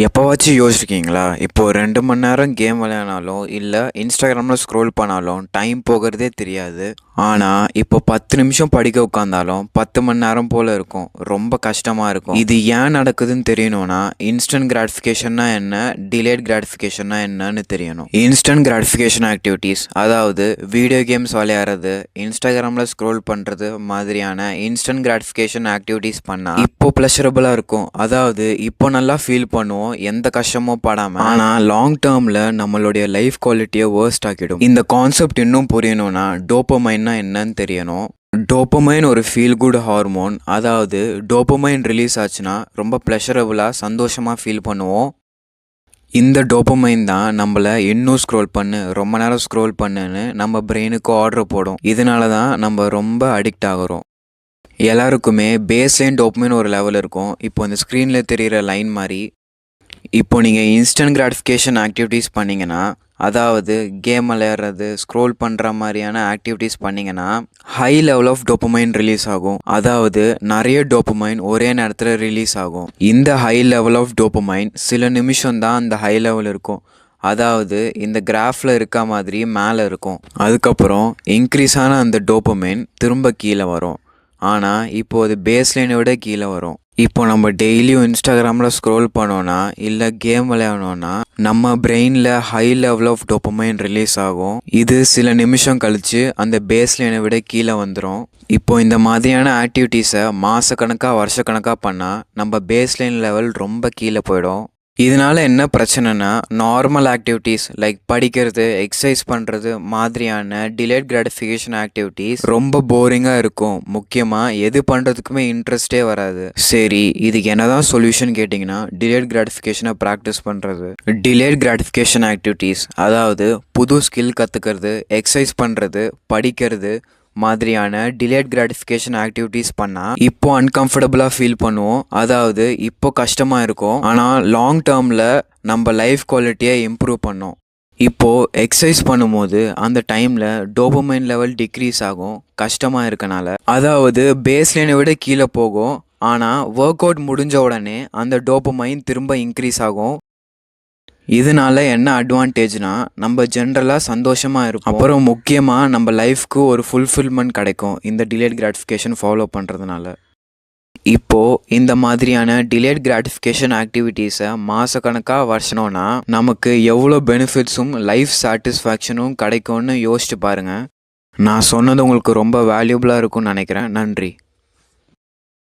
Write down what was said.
எப்போவாச்சும் யோசிச்சிருக்கீங்களா? இப்போ 2 மணி நேரம் கேம் விளையாடினாலும், இல்ல இன்ஸ்டாகிராமில் ஸ்க்ரோல் பண்ணாலும் டைம் போகிறதே தெரியாது. ஆனால் இப்போ 10 நிமிஷம் படிக்க உட்காந்தாலும் 10 மணி நேரம் போல் இருக்கும். ரொம்ப கஷ்டமாக இருக்கும். இது ஏன் நடக்குதுன்னு தெரியணும்னா, இன்ஸ்டன்ட் கிராட்டிஃபிகேஷன்னா என்ன, டிலேட் கிராட்டிஃபிகேஷன்னா என்னன்னு தெரியணும். இன்ஸ்டன்ட் கிராட்டிஃபிகேஷன் ஆக்டிவிட்டீஸ், அதாவது வீடியோ கேம்ஸ் விளையாடுறது, இன்ஸ்டாகிராமில் ஸ்க்ரோல் பண்ணுறது மாதிரியான இன்ஸ்டன்ட் கிராட்டிஃபிகேஷன் ஆக்டிவிட்டீஸ் பண்ணால் இப்போ ப்ளஷரபுளாக இருக்கும். அதாவது இப்போ நல்லா ஃபீல் பண்ணுவோம், எந்த கஷ்டமும் படாமல். ஆனால் லாங் டேர்மில் நம்மளுடைய லைஃப் குவாலிட்டியை வேர்ஸ்ட் ஆக்கிடும். இந்த கான்செப்ட் இன்னும் புரியணும்னா டோபமைன்னா என்னன்னு தெரியணும். டோபமைன் ஒரு ஃபீல் குட் ஹார்மோன். அதாவது டோபமைன் ரிலீஸ் ஆச்சுன்னா ரொம்ப ப்ளஷரபுளாக சந்தோஷமாக ஃபீல் பண்ணுவோம். இந்த டோபமைன் தான் நம்மளை இன்னும் ஸ்க்ரோல் பண்ணு, ரொம்ப நேரம் ஸ்க்ரோல் பண்ணுன்னு நம்ம பிரெயினுக்கு ஆர்டர் போடும். இதனால தான் நம்ம ரொம்ப அடிக்ட் ஆகிறோம். எல்லாருக்குமே பேஸ்லைன் டோபமைன் ஒரு லெவல் இருக்கும். இப்போ இந்த ஸ்க்ரீனில் தெரிகிற லைன் மாதிரி. இப்போ நீங்கள் இன்ஸ்டன்ட் கிராட்டிஃபிகேஷன் ஆக்டிவிட்டீஸ் பண்ணிங்கன்னா, அதாவது கேம் விளையாடுறது, ஸ்க்ரோல் பண்ணுற மாதிரியான ஆக்டிவிட்டீஸ் பண்ணிங்கன்னா high level of dopamine release ஆகும். அதாவது நிறைய டோபமைன் ஒரே நேரத்தில் ரிலீஸ் ஆகும். இந்த ஹை லெவல் ஆஃப் டோபமைன் சில நிமிஷம் தான் அந்த ஹை லெவல் இருக்கும். அதாவது இந்த கிராஃபில் இருக்க மாதிரி மேலே இருக்கும். அதுக்கப்புறம் இன்க்ரீஸ் ஆன அந்த டோபமைன் திரும்ப கீழே வரும். ஆனால் இப்போது பேஸ்லைனை விட கீழே வரும். இப்போ நம்ம டெய்லியும் இன்ஸ்டாகிராமில் ஸ்க்ரோல் பண்ணோன்னா, இல்லை கேம் விளையாடணுன்னா, நம்ம பிரெயினில் high level of dopamine release ஆகும். இது சில நிமிஷம் கழித்து அந்த பேஸ்லைனை விட கீழே வந்துடும். இப்போ இந்த மாதிரியான ஆக்டிவிட்டீஸை மாதக்கணக்காக வருஷக்கணக்காக பண்ணால் நம்ம பேஸ்லைன் லெவல் ரொம்ப கீழே போயிடும். இதனால் என்ன பிரச்சனைனா, நார்மல் ஆக்டிவிட்டீஸ் லைக் படிக்கிறது, எக்ஸசைஸ் பண்ணுறது மாதிரியான டிலேட் கிராட்டிஃபிகேஷன் ஆக்டிவிட்டீஸ் ரொம்ப போரிங்காக இருக்கும். முக்கியமாக எது பண்ணுறதுக்குமே இன்ட்ரெஸ்டே வராது. சரி, இதுக்கு என்னதான் சொல்யூஷன் கேட்டிங்கன்னா, டிலேட் கிராட்டிஃபிகேஷனை ப்ராக்டிஸ் பண்ணுறது. டிலேட் கிராட்டிஃபிகேஷன் ஆக்டிவிட்டீஸ், அதாவது புது ஸ்கில் கற்றுக்கிறது, எக்ஸசைஸ் பண்ணுறது, படிக்கிறது மாதிரியான டிலேட் கிராட்டிஃபிகேஷன் ஆக்டிவிட்டீஸ் பண்ணால் இப்போ அன்கம்ஃபர்டபுளாக ஃபீல் பண்ணுவோம். அதாவது இப்போ கஷ்டமாக இருக்கும். ஆனால் லாங் டேர்மில் நம்ம லைஃப் குவாலிட்டியை இம்ப்ரூவ் பண்ணோம். இப்போது எக்ஸசைஸ் பண்ணும்போது அந்த டைமில் டோபமைன் லெவல் டிக்ரீஸ் ஆகும் கஷ்டமாக இருக்கனால. அதாவது பேஸ்லைனை விட கீழே போகும். ஆனால் ஒர்க் அவுட் முடிஞ்ச உடனே அந்த டோபமைன் திரும்ப இன்க்ரீஸ் ஆகும். இதனால என்ன அட்வான்டேஜ்னா, நம்ம ஜென்ரலாக சந்தோஷமாக இருக்கும். அப்புறம் முக்கியமாக நம்ம லைஃப்க்கு ஒரு ஃபுல்ஃபில்மெண்ட் கிடைக்கும் இந்த டிலேட் கிராட்டிஃபிகேஷன் ஃபாலோ பண்ணுறதுனால. இப்போது இந்த மாதிரியான டிலேட் கிராட்டிஃபிகேஷன் ஆக்டிவிட்டீஸை மாதக்கணக்காக வருஷனோன்னா நமக்கு எவ்வளோ பெனிஃபிட்ஸும் லைஃப் சாட்டிஸ்ஃபேக்ஷனும் கிடைக்கும்னு யோசிச்சு பாருங்கள். நான் சொன்னது உங்களுக்கு ரொம்ப வேல்யூபிளாக இருக்கும்னு நினைக்கிறேன். நன்றி.